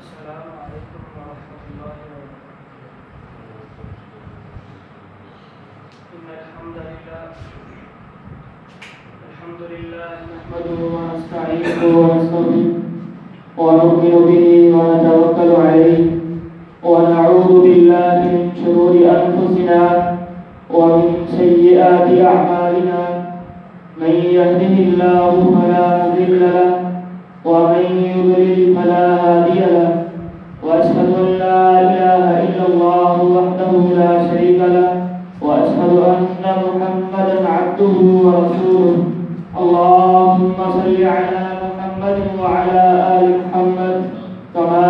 السلام عليكم ورحمة الله وبركاته. إن الحمد لله نحمده ونستعينه ونستغفره ونؤمن به ونتوكل عليه ونعوذ بالله من شرور أنفسنا ومن سيئات أعمالنا. من يهده الله فلا مضل له ومن يضلل فلا هادي له، وأشهد أن لا إله إلا الله وحده لا شريك له، وأشهد أن محمدا عبده ورسوله. اللهم صل على محمد وعلى آل محمد كما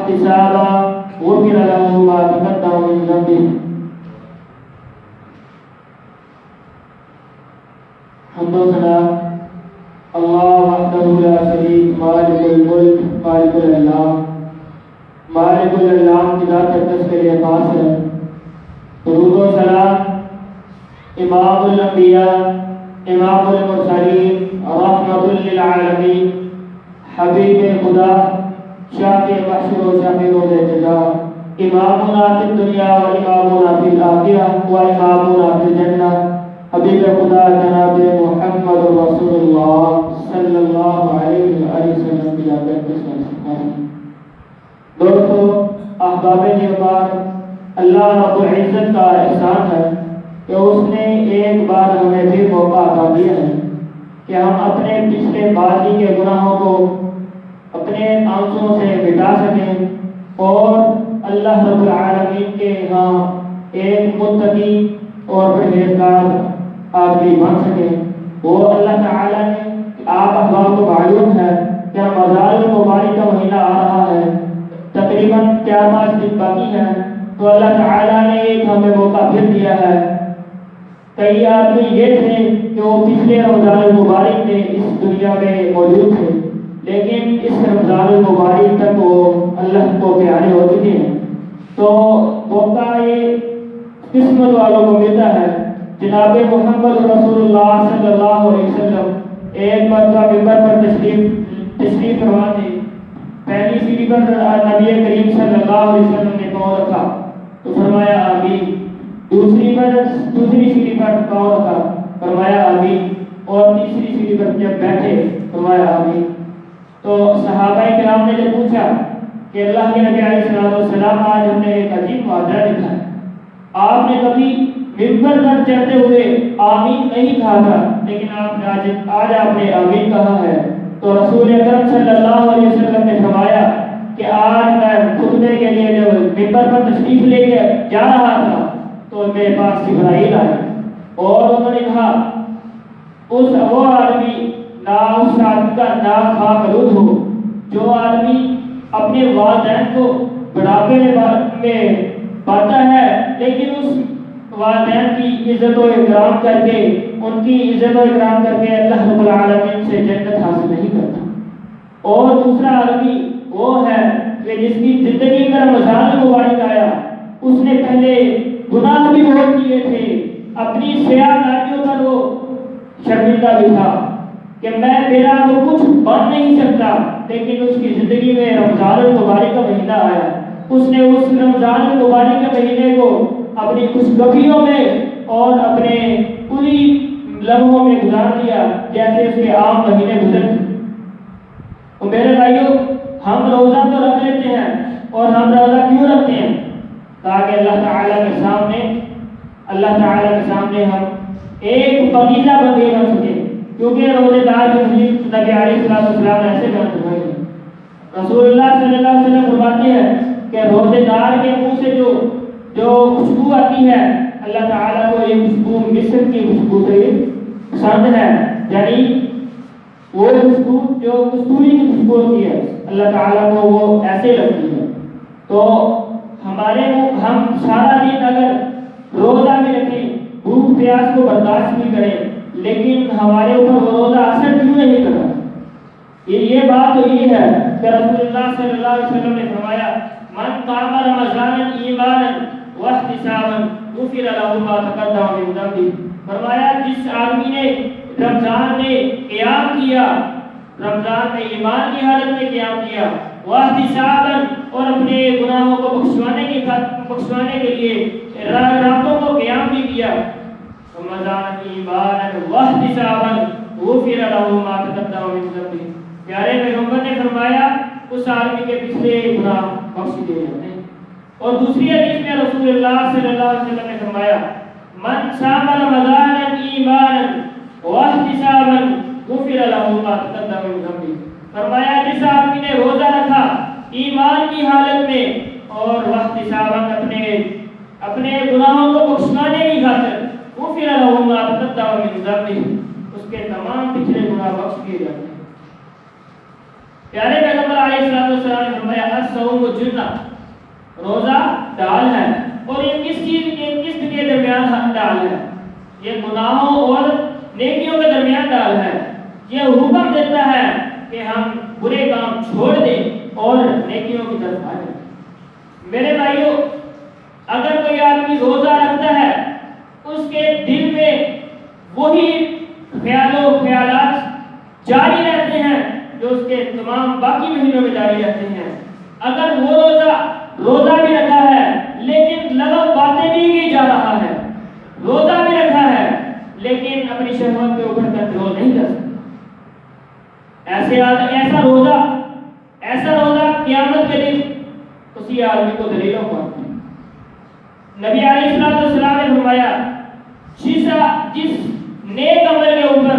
واحتسابا غفر له ما تقدم من ذنبه. حمد و ثنا اللہ وحدہ لا شریک مالک الملک مالک الانعام مالک الانعام کی ذات اقدس کے لیے خاص ہے. درود و سلام امام الانبیاء امام المرسلین رحمت للعالمین حبیب خدا شافع محشر و شافع روز جزا امامنا فی الدنیا و امامنا فی الآخرہ و امامنا فی الجنہ حبیب خدا جناب محمد رسول اللہ صلی اللہ علیہ وآلہ وسلم کی عادت سے. دوستو احباب نیکوکار، اللہ رب العزت کا احسان ہے کہ اس نے ایک بار ہمیں بھی موقع عطا دیا ہے کہ ہم اپنے پچھلے ماضی کے گناہوں کو اپنے آنسوں سے مٹا سکیں اور اللہ رب العالمین کے ہاں ایک متقی اور پرہیزگار آدمی بن سکے. وہ اللہ تعالیٰ نے آپ احباب کو معلوم ہے کہ رمضان المبارک کا مہینہ آ رہا ہے، تقریباً 4-5 دن باقی ہے، تو اللہ تعالیٰ نے ایک ہمیں موقع پھر دیا ہے. کئی آدمی یہ تھے کہ وہ پچھلے رمضان المبارک میں اس دنیا میں موجود تھے، لیکن اس رمضان المبارک تک وہ اللہ کو پیارے ہو چکے ہیں. تو موقع یہ قسمت والوں کو ملتا ہے. جناب محمد رسول اللہ صلی اللہ علیہ وسلم ایک مرتبہ ممبر پر تشریف فرما تھے. پہلی سیڑھی پر نبی کریم صلی اللہ علیہ وسلم نے پاؤں رکھا تو فرمایا آمین. دوسری سیڑھی پر پاؤں رکھا فرمایا آمین. اور تیسری سیڑھی پر جب بیٹھے فرمایا آمین. تو صحابہ کرام نے جب پوچھا کہ اللہ کے نبی علیہ السلام آج ہم نے ایک عجیب معجزہ دیکھا ہے، آپ نے کبھی ممبر پر چڑھتے ہوئے آمین نہیں کہا تھا، لیکن آج آپ نے آمین کہا ہے. تو رسول اکرم صلی اللہ علیہ وسلم نے فرمایا کہ آج میں خطبے کے لیے جب ممبر پر تشریف لے کے جا رہا تھا تو میرے پاس جبرائیل آئے اور انہوں نے کہا وہ آدمی اس آدمی کا نام خواہ ملود ہو جو آدمی اپنے والدین کو بڑھاپے میں پاتا ہے لیکن اس والدین کی عزت و اکرام کر کے ان کی عزت و اکرام کر کے اللہ رب العالمین سے جنت حاصل نہیں کرتا. اور دوسرا آدمی وہ ہے کہ جس کی زندگی میں رمضان مبارک آیا، اس نے پہلے گناہ بھی بہت کیے تھے، اپنی سیاہ کاریوں پر وہ شرمندہ بھی تھا کہ میرا تو کچھ بن نہیں سکتا، لیکن اس کی زندگی میں رمضان المبارک کا مہینہ آیا. اس نے اس رمضان المبارک کے مہینے کو اپنی خوشگویوں میں اور اپنے پوری لمحوں میں گزار دیا جیسے اس کے عام مہینے گزرتے. تو میرے بھائیوں، ہم روزہ تو رکھ لیتے ہیں، اور ہم روزہ کیوں رکھتے ہیں؟ تاکہ اللہ تعالیٰ کے سامنے ہم ایک پاکیزہ بندے بن سکیں. کیونکہ روزے دار کی نبی علیہ السلام ایسے کرتے ہیں. رسول اللہ صلی اللہ علیہ وسلم فرماتے ہیں کہ روزے دار کے منہ سے جو خوشبو آتی ہے، اللہ تعالیٰ کو یہ خوشبو مصر کی خوشبو سے پسند ہے. یعنی وہ خوشبو جو کستوری کی خوشبو ہوتی ہے، اللہ تعالیٰ کو وہ ایسے لگتی ہے. تو ہم سارا دن اگر روزہ بھی رکھیں، بھوک پیاس کو برداشت بھی کریں، لیکن ہمارے اوپر وہ روزہ اثر کیوں نہیں کر رہا؟ یہ بات تو یہ ہے کہ رسول اللہ صلی اللہ علیہ وسلم نے فرمایا من قام رمضان ایمانا واحتسابا غفر له ما تقدم من ذنبه. فرمایا جس آدمی نے رمضان میں قیام کیا، رمضان میں ایمان کی حالت میں قیام کیا، واحتسابا اور اپنے گناہوں کو بخشوانے کے لیے راتوں کو قیام بھی کیا، رمضان ایمانا واحتسابا غفر له ما تقدم من ذنبه. پیارے پیغمبر نے فرمایا اس آدمی کے پچھلے گناہ بخش دیے جاتے ہیں. اور دوسری حدیث میں رسول اللہ صلی اللہ علیہ وسلم نے فرمایا من صام رمضان ایمانا واحتسابا غفر له ما تقدم من ذنبه. فرمایا جس آدمی نے روزہ رکھا ایمان کی حالت میں اور واحتسابا اپنے گناہوں کو بخشوانے کی خاطر غفر له ما تقدم من ذنبه، اس کے تمام پچھلے گناہ بخش دیے جاتے ہیں. پیارے پیغمبر علیہ السلام نے فرمایا الصوم جنہ، روزہ ڈال ہے. اور یہ کس چیز کے درمیان ڈال ہے؟ یہ گناہوں اور نیکیوں کے درمیان ڈال ہے. یہ حکم دیتا ہے کہ ہم برے کام چھوڑ دیں اور نیکیوں کی طرف آ جائیں. میرے بھائیوں، اگر کوئی آدمی روزہ رکھتا ہے اس کے دل میں وہی خیالات جاری رہتے ہیں جو اس کے تمام باقی مہینوں میں جاری رہتے ہیں. اگر وہ روزہ بھی رکھا ہے لیکن لغو باتیں بھی کی جا رہا ہے، روزہ بھی رکھا ہے لیکن اپنی شہوت کے اوپر کنٹرول نہیں کر سکتا، ایسا روزہ قیامت کے دن اسی آدمی کو دلیلوں پڑتی ہے. نبی علیہ السلام نے فرمایا جس نیک عمل کے اوپر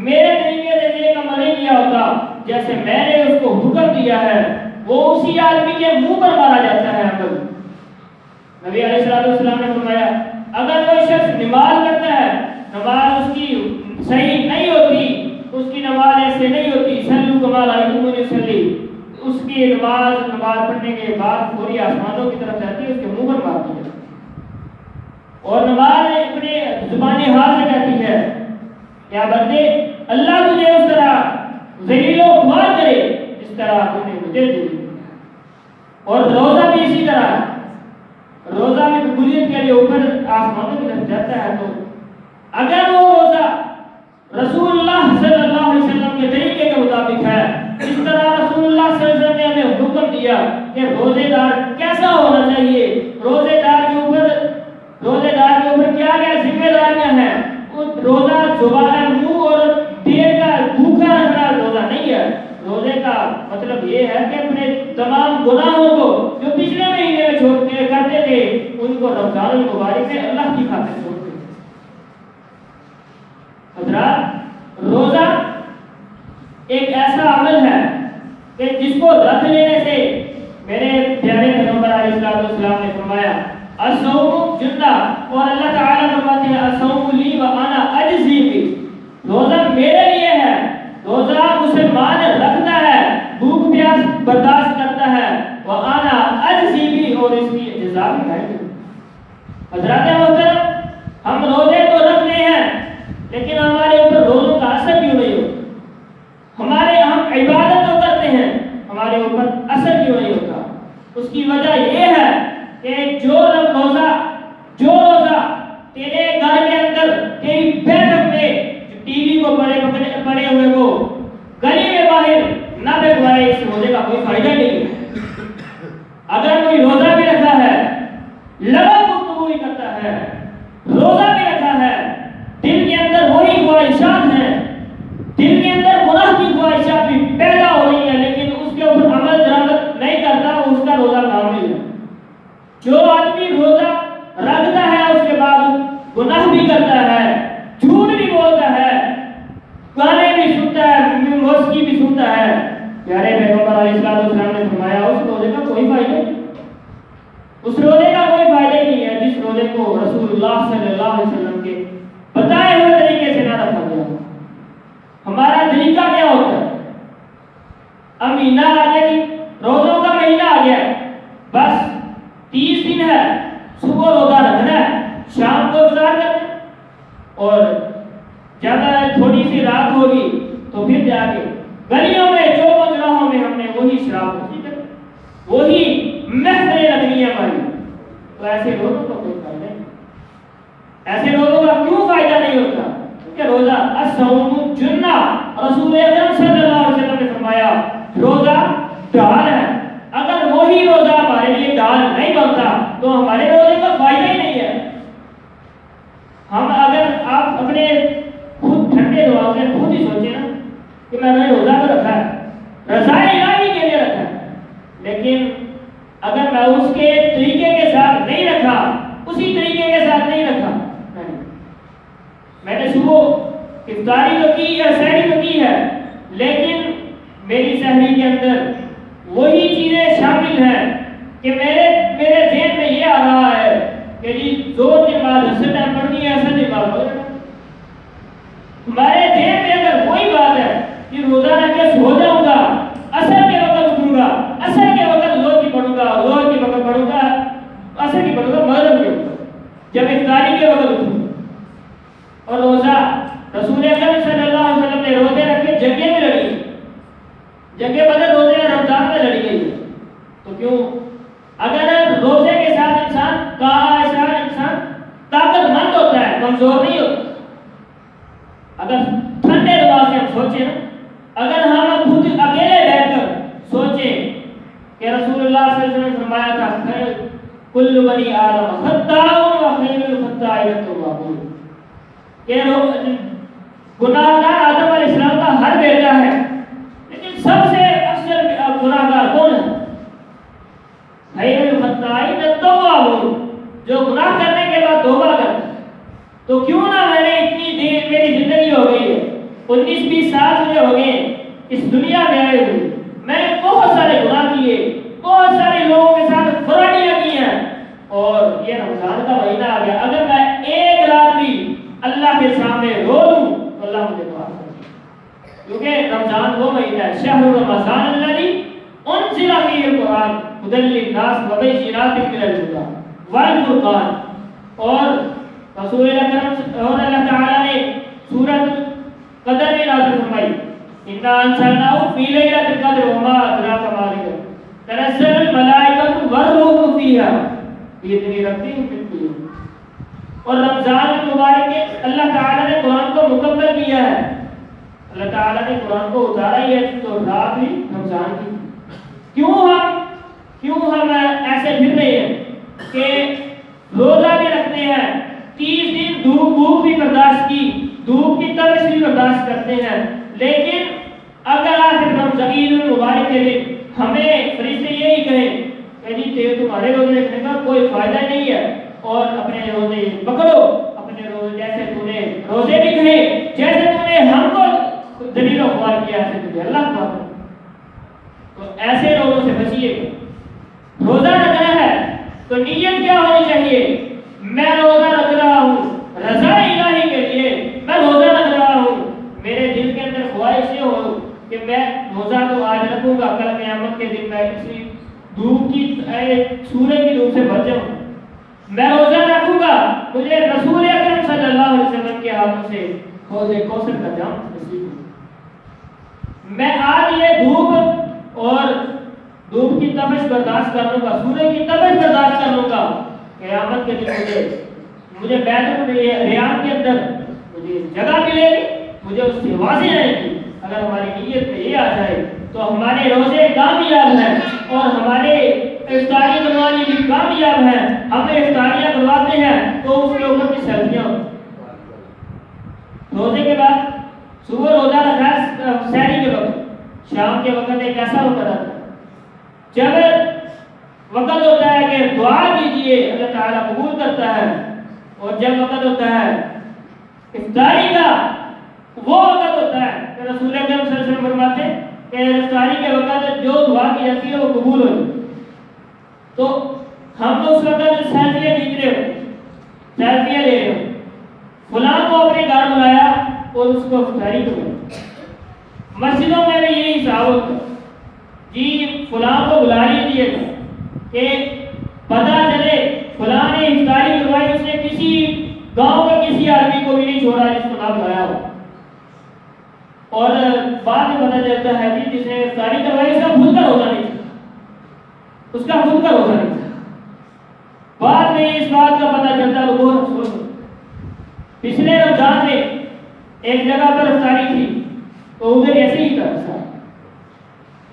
میرے طریقے سے نیک عمل نہیں کیا ہوتا جیسے میں نے اس کو حکم دیا ہے، وہ اسی آدمی کے منہ پر مارا جاتا ہے عمل. نبی علیہ السلام نے فرمایا اگر کوئی شخص نماز کرتا ہے، نماز اس کی صحیح نہیں ہوتی، اس کی نماز ایسے نہیں ہوتی، صلو کما رأیتمونی اصلی، اس کی نماز پڑھنے کے بعد پوری آسمانوں کی طرف جاتی ہے، اس کے منہ پر مارتی ہے. اور نماز اپنے زبانی حال سے کہتی ہے کیا بندے اللہ تجھے اس طرح ذلیل و خوار کرے جس طرح تو نے مجھے ذلیل کیا. اور روزہ بھی اسی طرح، روزہ بھی قبولیت کے لیے اوپر آسمانوں کی طرف جاتا ہے. تو اگر وہ روزہ رسول اللہ صلی اللہ علیہ وسلم کے طریقے کے مطابق ہے، جس طرح رسول اللہ صلی اللہ علیہ وسلم نے ہمیں حکم دیا کہ روزے دار کیسا ہونا چاہیے، روزے دار کے اوپر کیا کیا ذمہ داریاں ہیں، روزہ زبان منہ اور پیٹ کا بھوکا رکھنا روزہ نہیں ہے. روزے کا مطلب یہ ہے کہ اپنے تمام گناہوں کو جو پچھلے مہینے میں چھوڑتے کرتے تھے ان کو رمضان المبارک میں اللہ کی خاطر چھوڑتے. حضرات، روزہ ایک ایسا عمل ہے کہ جس کو رکھ لینے سے میرے پیارے پیغمبر علیہ السلام نے فرمایا الصوم جنہ، اور اللہ تعالیٰ فرماتے ہیں الصوم لی وانا اجزی بہ، روزہ میرے لیے ہے. روزہ مسلمان رکھتا ہے، بھوک پیاس برداشت کرتا ہے، وانا اجزی بہ، اور اس کی جزا بھی ہے. حضرات محترم، ہم روزے تو رکھتے ہیں لیکن ہمارے اوپر روزوں کا اثر کیوں نہیں ہوتا؟ ہم عبادت تو کرتے ہیں، ہمارے اوپر اثر کیوں نہیں ہوتا؟ اس کی وجہ یہ ہے کہ جو روزہ تیرے گھر کے اندر تیری بیٹھک میں ٹی وی کو پڑے ہوئے وہ گلی میں باہر نہ بٹھوائے، اس روزے کا کوئی فائدہ نہیں ہے. اگر کوئی روزہ بھی رکھا ہے، لغو گفتگو بھی کرتا ہے، روزہ بھی رکھا ہے، دل کے اندر وہی خواہشات ہیں، دل کے اندر گناہ کی خواہشات بھی پیدا ہو رہی ہیں لیکن اس کے اوپر عمل درآمد نہیں کرتا، وہ اس کا روزہ کامل ہے. جو آدمی روزہ رکھتا ہے اس کے بعد گناہ بھی کرتا ہے، جھوٹ بھی بولتا ہے، گانے بھی سنتا ہے، موسیقی بھی سنتا ہے، پیارے پیغمبر علیہ السلام نے فرمایا اس روزے کا کوئی فائدہ نہیں، اس روزے کا کوئی فائدہ نہیں ہے جس روزے کو رسول اللہ صلی اللہ علیہ وسلم کے بتائے ہوئے طریقے سے نہ رکھا گیا. ہمارا طریقہ کیا ہوتا ہے؟ اب مہینہ آ گیا، روزوں کا مہینہ آ گیا، بس 30 دن ہے، صبح روزہ رکھنا ہے، شام کو افطار کرنا ہے، اور جب تھوڑی سی رات ہوگی تو پھر جا کے گلیوں میں چوکوں چوراہوں میں ہم نے وہی شراب نوشی کرنی، وہی محفلیں رکھنی ہے ہماری. تو ایسے روزوں کا کوئی فائدہ نہیں. ایسے روزوں کا کیوں فائدہ نہیں ہوتا؟ کہ روزہ الصوم جنہ، رسول اکرم صلی اللہ علیہ وسلم نے فرمایا روزہ ڈال ہے. اگر وہی روزہ ہمارے لیے ڈال نہیں بنتا تو ہمارے روزے کا فائدہ ہی نہیں ہے. اگر آپ اپنے خود ٹھنڈے دماغ سے خود ہی سوچیں نا کہ میں نے روزہ تو رکھا ہے، رضائے الہی کے لیے رکھا ہے، لیکن اگر میں اس کے طریقے کے ساتھ نہیں رکھا، اسی طریقے کے ساتھ نہیں رکھا، میں نے صبح افطاری تو کی ہے، سحری تو کی ہے، لیکن میری سحری کے اندر وہی چیزیں شامل ہیں کہ میرے ذہن میں یہ آ رہا ہے کہ جی زور کے بعد اثر ٹائم پڑھنی ہے، اثر کے بعد ہو جانا. ہمارے ذہن میں اگر وہی بات ہے کہ روزہ رکھ کے سو جاؤں گا، اثر جب افطاری کے وقت اٹھو اور روزہ رسول اکرم صلی اللہ علیہ وسلم نے روزے رکھے، جنگیں میں لڑی، جنگیں بدر روزے رمضان میں لڑی گئی، تو کیوں اگر روزے کے ساتھ انسان کا انسان طاقت مند ہوتا ہے، کمزور نہیں ہوتا. اگر ٹھنڈے دماغ سے ہم سوچیں نا، اگر ہم خود اکیلے بیٹھ کر سوچیں کہ رسول اللہ صلی اللہ علیہ وسلم نے فرمایا تھا کل بنی آدم خطاء و خیر الخطائین التوابون، کہ گناہگار آدم علیہ السلام کا ہر بیٹا ہے، لیکن سب سے افضل گناہگار کون ہے؟ خیر الخطائین التوابون، جو گناہ کرنے کے بعد توبہ کرتا ہے. تو کیوں نہ میں نے اتنی دیر میری زندگی ہو گئی ہے، 19-20 سال مجھے ہو گئے اس دنیا میں آئے ہوئے، میں نے بہت سارے گناہ کیے، بہت سارے لوگوں کے ساتھ فرائیاں کی ہیں، اور یہ رمضان کا مہینہ آ گیا، اگر میں ایک رات بھی اللہ کے سامنے رو دوں تو اللہ مجھے معاف کر دے، کیونکہ رمضان وہ مہینہ ہے، شہر رمضان الذی انزل فیہ القرآن ھدی للناس وبیّنات من الہدی والفرقان. اور رسول اکرم اور اللہ تعالیٰ نے سورۃ قدر میں نازل فرمائی، انا انزلناہ فی لیلۃ القدر وما ادراک ما لیلۃ تنزل الملائکۃ والروح فیہا بإذن ربہم من کل امر. اور رمضان المبارک میں اللہ تعالیٰ نے قرآن کو مکمل کیا ہے، اللہ تعالیٰ نے قرآن کو اتارا ہی ہے تو رات بھی رمضان کی. کیوں ہم ایسے پھر رہے ہیں کہ روزہ بھی رکھتے ہیں، 30 دن دھوپ بھی برداشت کی، دھوپ کی تپش بھی برداشت کرتے ہیں، لیکن اگر آخر رمضان عید المبارک کے دن ہمیں فرشتے یہی کہیں کہ جی تمہارے روزے رکھنے کا کوئی فائدہ نہیں ہے اور اپنے روزے پکڑو، اپنے روزے جیسے تم نے روزے بھی کہے، جیسے تم نے ہم کو ذلیل و خوار کیا ایسے تجھے اللہ کا. تو ایسے لوگوں سے بچیے. روزہ رکھنا ہے تو نیت کیا ہونی چاہیے؟ میں روزہ رکھ رہا ہوں رضا الہی کے لیے، میں روزہ رکھ رہا ہوں، میرے دل کے اندر خواہش یہ ہو کہ میں روزہ تو آج رکھوں گا، کل قیامت کے دن میں کسی دھوپ کی سورج کی دھوپ سے بچ جاؤں. میں روزہ رکھوں گا، مجھے رسول اکرم صلی اللہ علیہ وسلم کے ہاتھوں سے حوض کوثر کا جام نصیب ہو. میں آج یہ دھوپ اور دھوپ کی تپش برداشت کر لوں گا، سورج کی تپش برداشت کر لوں گا، قیامت کے دن مجھے بیت ریان کے اندر مجھے جگہ ملے گی، مجھے اس کی واضح رہے گی. اگر ہماری نیت میں یہ آ جائے تو ہمارے روزے کامیاب ہیں اور ہمارے افطاری بنوانی بھی کامیاب ہیں. ہم افطاریاں بنواتے ہیں تو اس کے اوپر بھی سیلفیاں ہوتی ہیں. روزے کے بعد صبح روزہ رکھا ہے، سحری کے وقت، شام کے وقت ایک ایسا وقت آتا ہے جب وقت ہوتا ہے کہ دعا کیجیے، اللہ تعالیٰ قبول کرتا ہے. اور جب وقت ہوتا ہے افطاری کا، وہ وقت ہوتا ہے کہ رسول اکرم صلی اللہ علیہ وسلم فرماتے ہیں کہ افطاری کے وقت جو دعا کی جاتی ہے وہ قبول ہو جاتی ہے. تو ہم اس وقت سیلفیاں کھینچ رہے ہو، سیلفیاں لے رہے ہو، فلاں کو اپنے گھر بلایا اور اس کو افطاری کو بلایا. مسجدوں میں بھی یہی حساب ہوتا ہے، جی فلاں کو بلا لیجیے کہ پتہ چلے فلاں نے افطاری کروائی، اس نے کسی گاؤں کا کسی آدمی کو بھی نہیں چھوڑا جس کو نہ بلایا ہو. اور بعد میں پتہ چلتا ہے کہ جس نے افطاری کروائی اس کا خود کا روزہ نہیں تھا، اس کا خود کا روزہ نہیں تھا. بعد میں اس بات کا پتہ چلتا ہے تو بہت افسوس ہوتا. پچھلے رمضان میں ایک جگہ پر افطاری تھی تو ادھر ایسے ہی تھا،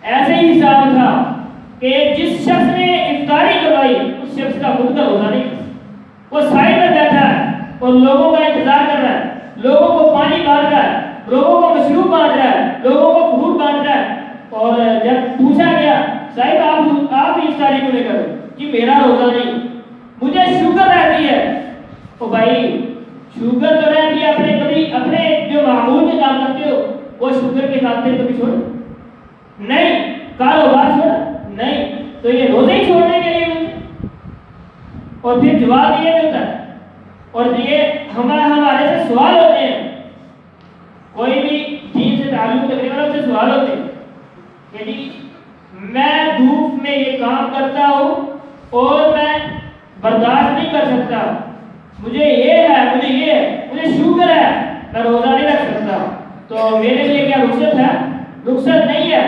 ایسے ہی حساب تھا کہ جس شخص نے افطاری کروائی اس شخص کا خود کا روزہ نہیں تھا. وہ سائڈ میں بیٹھا ہے اور لوگوں کا انتظار کر رہا ہے، لوگوں کو پانی بانٹ رہا ہے، لوگوں کو مشروب بانٹ رہا ہے، لوگوں کو فروٹ بانٹ رہا ہے. اور جب پوچھا گیا صاحب آپ افطاری کیوں نہیں کر رہے؟ کہ میرا روزہ نہیں، مجھے شوگر رہتی ہے. او بھائی شوگر تو رہتی ہے، اپنے جو معمول میں کام کرتے ہو وہ شوگر کے کھاتے کبھی چھوڑ نہیں، کاروبار چھوڑا نہیں، تو یہ روزے ہی چھوڑنے کے لیے ملتے. اور پھر جواب یہ ملتا ہے اور یہ ہمارے سے سوال ہوتے ہیں، کوئی بھی دین سے تعلق رکھنے والوں سے سوال ہوتے ہیں کہ جی میں دھوپ میں یہ کام کرتا ہوں اور میں برداشت نہیں کر سکتا مجھے یہ ہے، مجھے شوگر ہے، میں روزہ نہیں رکھ سکتا، تو میرے لیے کیا رخصت ہے؟ رخصت نہیں ہے،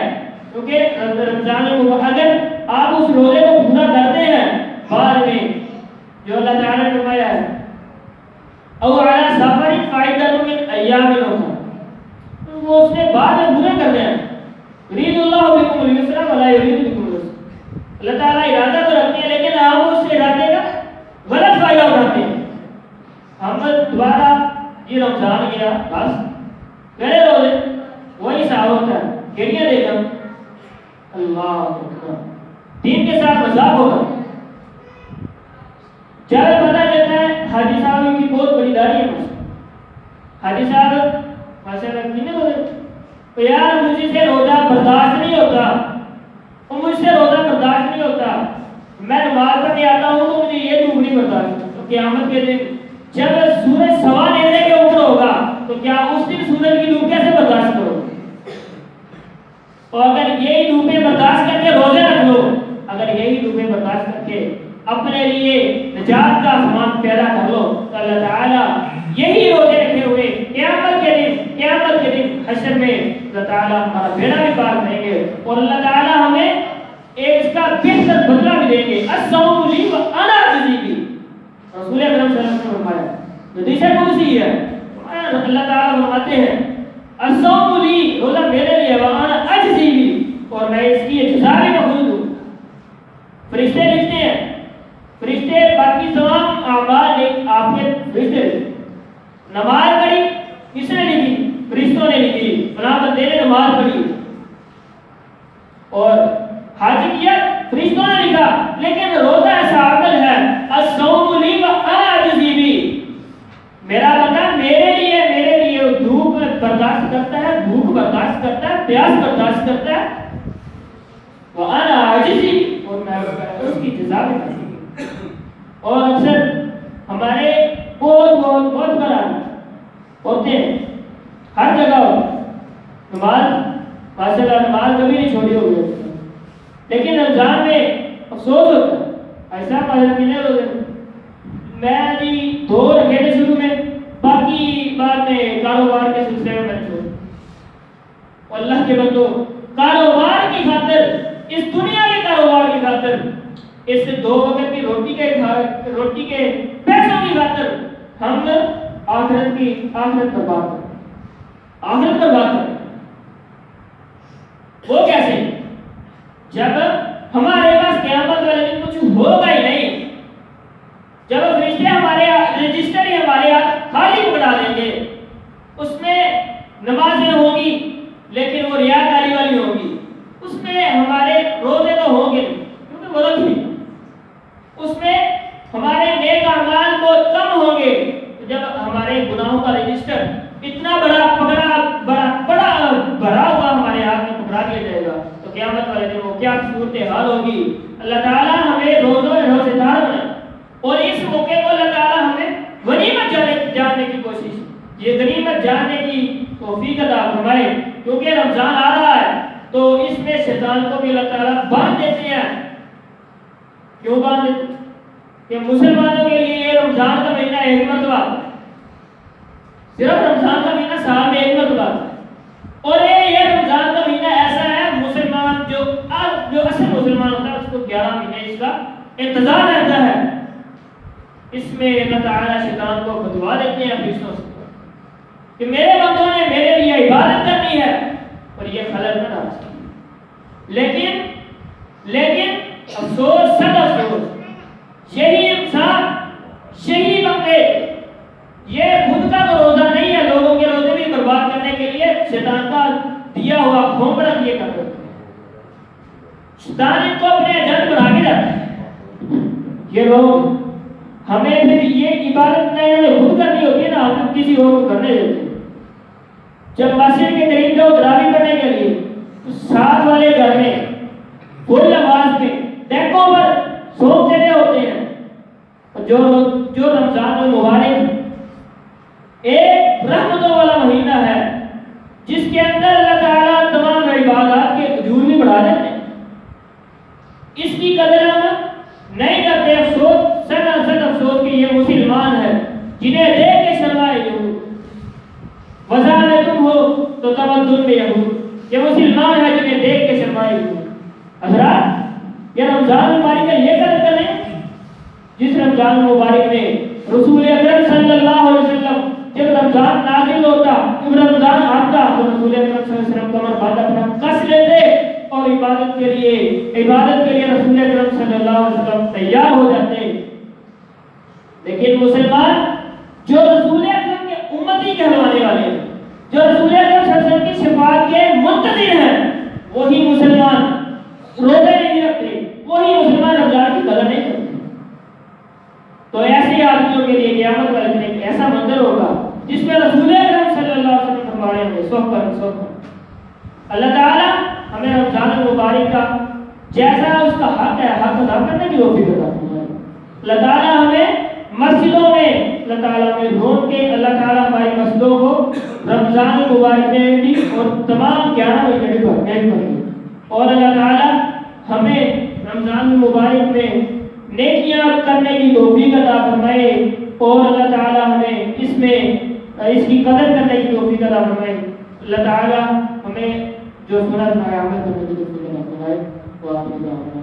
کیونکہ رمضان المبارک اگر آپ اس روزے کو پورا کرتے ہیں بعد میں جو اللہ تعالیٰ نے فرمایا ہے او علی سفر فائدۃ من ایام اخر، وہ اس نے بعد میں پورے کرنے ہیں. یرید اللہ بکم الیسر ولا یرید بکم العسر، اللہ تعالیٰ ارادہ تو رکھتے ہیں لیکن ہم اس ارادے کا غلط فائدہ اٹھاتے ہیں. ہم دوبارہ یہ رمضان گیا بس کرے روزے وہی صاحب ہوتا ہے، گھڑیاں دے کر اللہ اکبر، دین کے ساتھ مذاق ہوگا. جب پتہ چلتا ہے حاجی صاحب کی بہت بڑی داڑھی ہے، حاجی صاحب ماشاء اللہ کتنے روزے، تو یار مجھ سے روزہ برداشت نہیں ہوتا، اور مجھ سے روزہ برداشت نہیں ہوتا، میں نماز پڑھنے آتا ہوں تو مجھے یہ دھوپ نہیں برداشت. تو قیامت کے دن جب سورج سوا نیزے کے اوپر ہوگا تو کیا اس دن سورج کی دھوپ کیسے برداشت کرو؟ اور اگر یہی دھوپیں برداشت کر کے روزے رکھ لو، اگر یہی دھوپیں برداشت کر کے اپنے لیے نجات کا سامان پیدا کر لو تو اللہ تعالیٰ یہی روزے رکھے ہوئے قیامت کے دن حشر میں اللہ تعالیٰ ہمارا بیڑا بھی پار کریں گے، اور اللہ تعالیٰ ہمیں ایک اس کا بہتر بدلہ بھی دیں گے. الصوم لی وانا اجزی بہ، رسول اکرم صلی اللہ علیہ وسلم نے فرمایا، حدیث قدسی ہے، اللہ تعالیٰ فرماتے ہیں الصوم لی، روزہ میرے لیے، وانا اجزی بہ، اور میں اس کی جزا بھی مخلوق ہوں. فرشتے لکھتے ہیں، فرشتے باقی تمام اعمال آپ کے فرشتے، نماز پڑھی کس نے لکھی؟ فرشتوں نے لکھی، فلاں بندے نے نماز پڑھی، اور حج کیا فرشتوں نے لکھا. لیکن روزہ ایسا عمل ہے الصوم لی وانا اجزی بہ، میرا بندہ میرے لیے دھوپ برداشت کرتا ہے، بھوک برداشت کرتا ہے، پیاس برداشت کرتا ہے، وانا اجزی بہ، اور میں اس کی جزا بھی کرتا ہوں. اور اکثر ہمارے بہت بڑا ہوتے ہیں، ہر جگہ نماز ماشاء اللہ نماز کبھی نہیں چھوڑی ہوگی، لیکن رمضان میں افسوس ہوتا ہے ایسا ملے روزے میں جی 2 رکھے تھے شروع میں، باقی بعد میں کاروبار کے سلسلے میں چھوڑ. اللہ کے بندو، کاروبار کی خاطر، اس دنیا کے کاروبار کی خاطر، اس 2 وقت کی روٹی کے پیسوں کی خاطر ہم آخرت برباد کریں. وہ کیسے؟ جب ہمارے پاس قیامت والے دن کچھ ہوگا ہی نہیں، جب فرشتے ہمارے رجسٹر ہی ہمارے ہاتھ خالی پکڑا دیں گے، اس میں نمازیں ہوں گی لیکن وہ ریاکاری والی ہوں گی، اس میں ہمارے روزے تو ہوں گے کیونکہ وہ رکھی، اس میں ہمارے نیک اعمال بہت کم ہوں گے. جب ہمارے گناہوں کا رجسٹر اتنا بڑا بھرا ہوا ہمارے ہاتھ میں پکڑا دیا جائے گا تو قیامت والے دن وہ کیا صورتحال ہوگی. اللہ تعالیٰ ہمیں روزے دار بنائے، اور اس موقع کو اللہ تعالیٰ ہمیں غنیمت جاننے کی کوشش، یہ غنیمت جاننے کی توفیق عطا فرمائے. کیونکہ رمضان آ رہا ہے تو اس میں شیطان کو بھی اللہ تعالیٰ باندھ دیتے ہیں. کیوں باندھ دیتے؟ کہ مسلمانوں کے لیے یہ رمضان کا مہینہ ایک مرتبہ، صرف رمضان کا مہینہ سال میں ایک مرتبہ، اور یہ رمضان کا مہینہ ایسا ہے مسلمان جو اصل مسلمان ہوتا ہے اس کو 11 مہینے اس کا انتظار رہتا ہے. اس میں اللہ تعالیٰ شیطان کو بدوا دیتے ہیں فرشتوں سے کہ میرے بندوں نے میرے لیے عبادت کرنی ہے اور یہ خلل نہ ڈال سکے. لیکن افسوس، سب افسوس، یہی انسان، یہی بندے، یہ خود کا تو روزہ نہیں ہے، لوگوں کے روزے بھی برباد کرنے کے لیے شیطان کا دیا ہوا کھوپڑا یہ کرتے ہیں. شیطان ان کو اپنے ایجنٹ بنا کے رکھتا ہے. یہ لوگ ہمیں پھر یہ عبادت نہیں خود کرنی ہوتی ہے نا، ہم کسی اور کو کرنے دیتے ہیں. جب مسجد کے قریب جاؤ تراویح پڑھنے کے لیے تو ساتھ والے گھر میں فل آواز میں ڈیکوں پر سونپ دیتے ہوتے ہیں. جو رمضان المبارک ایک رحمتوں والا مہینہ ہے جس کے اندر اللہ تعالیٰ تمام عبادات کے اجور بھی بڑھا دیتے ہیں، اس کی قدر ہم نہیں کرتے. افسوس، سد افسوس کہ یہ مسلمان ہے وزا میں تم ہو تو تمدن میں یہود، یہ مسلمان ہے جنہیں دیکھ کے شرمائے ہوئے۔ حضرات یہ رمضان مبارک کا یہ قدر کریں جس رمضان مبارک میں رسول اکرم صلی اللہ علیہ وسلم جب رمضان نازل ہوتا، جب رمضان آتا تو رسول اکرم صلی اللہ علیہ وسلم کمر باندھ اپنا کس لیتے اور عبادت کے لیے رسول اکرم صلی اللہ علیہ وسلم تیار ہو جاتے۔ لیکن مسلمان جو رسول اکرم کے امتی کہلوانے والے ہیں، جو رسول اکرم صلی اللہ علیہ وسلم کی شفاعت کے منتظر ہیں، وہی مسلمان روزے نہیں رکھتے، وہی مسلمان رمضان کی قدر نہیں کرتے۔ تو ایسے آدمیوں کے لیے قیامت کا ایک ایسا منظر ہوگا جس میں رسول اکرم صلی اللہ علیہ وسلم فرمانے میں صحبت۔ اللہ تعالی ہمیں رمضان المبارک کا جیسا اس کا حق ہے حق ادا کرنے کی توفیق عطا فرمائے۔ اللہ تعالی ہمیں مسجدوں میں اللہ تعالیٰ میں ڈھونڈ کے اللہ تعالیٰ ہماری مسجدوں کو رمضان المبارک میں بھی اور تمام 11 مہینے پر اور اللہ تعالیٰ ہمیں رمضان المبارک میں نیکیاں کرنے کی توفیق عطا فرمائے اور اللہ تعالیٰ ہمیں اس کی قدر کرنے کی توفیق عطا فرمائے۔ اللہ تعالیٰ ہمیں جو سنا ہے عمل کرنے کی توفیق عطا فرمائے۔ وآخر دعوانا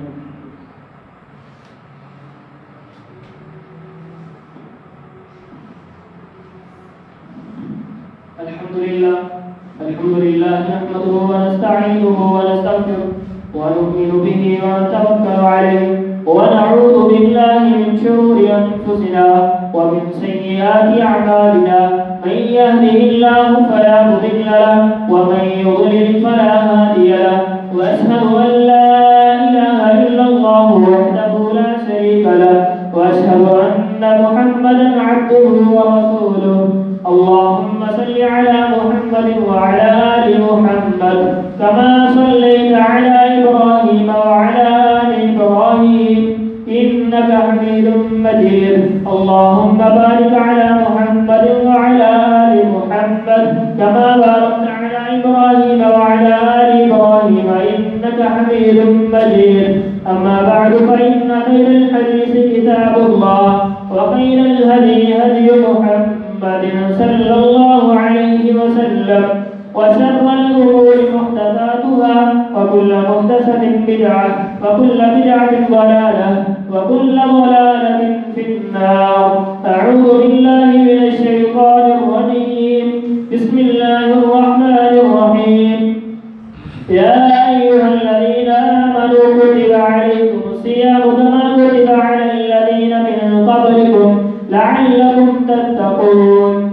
الحمد لله نحمده ونستعينه ونستغفره ونؤمن به ونتوكل عليه ونعوذ بالله من شرور أنفسنا ومن سيئات أعمالنا، من يهده الله فلا مضل له ومن يضلل فلا هادي له، وأشهد أن لا إله إلا الله وحده لا شريك له، وأشهد أن محمدا عبده ورسوله۔ اللهم صل على محمد وعلى آل محمد كما صليت على إبراهيم وعلى آل إبراهيم إنك حميد مجيد۔ اللهم بارك على محمد وعلى آل محمد كما باركت على إبراهيم وعلى آل إبراهيم إنك حميد مجيد۔ أما بعد فإن خير الحديث كتاب الله وخير الهدي هدي محمد صلى الله عليه وسلم، وشر الأمور محدثاتها وكل محدثة بدعة وكل بدعة ضلالة وكل ضلالة في النار۔ أعوذ بالله من الشيطان الرجيم، بسم الله الرحمن الرحيم۔ يا أيها الذين آمنوا كتب عليكم الصيام كما كتب على الذين من قبلكم لعلكم تتقون۔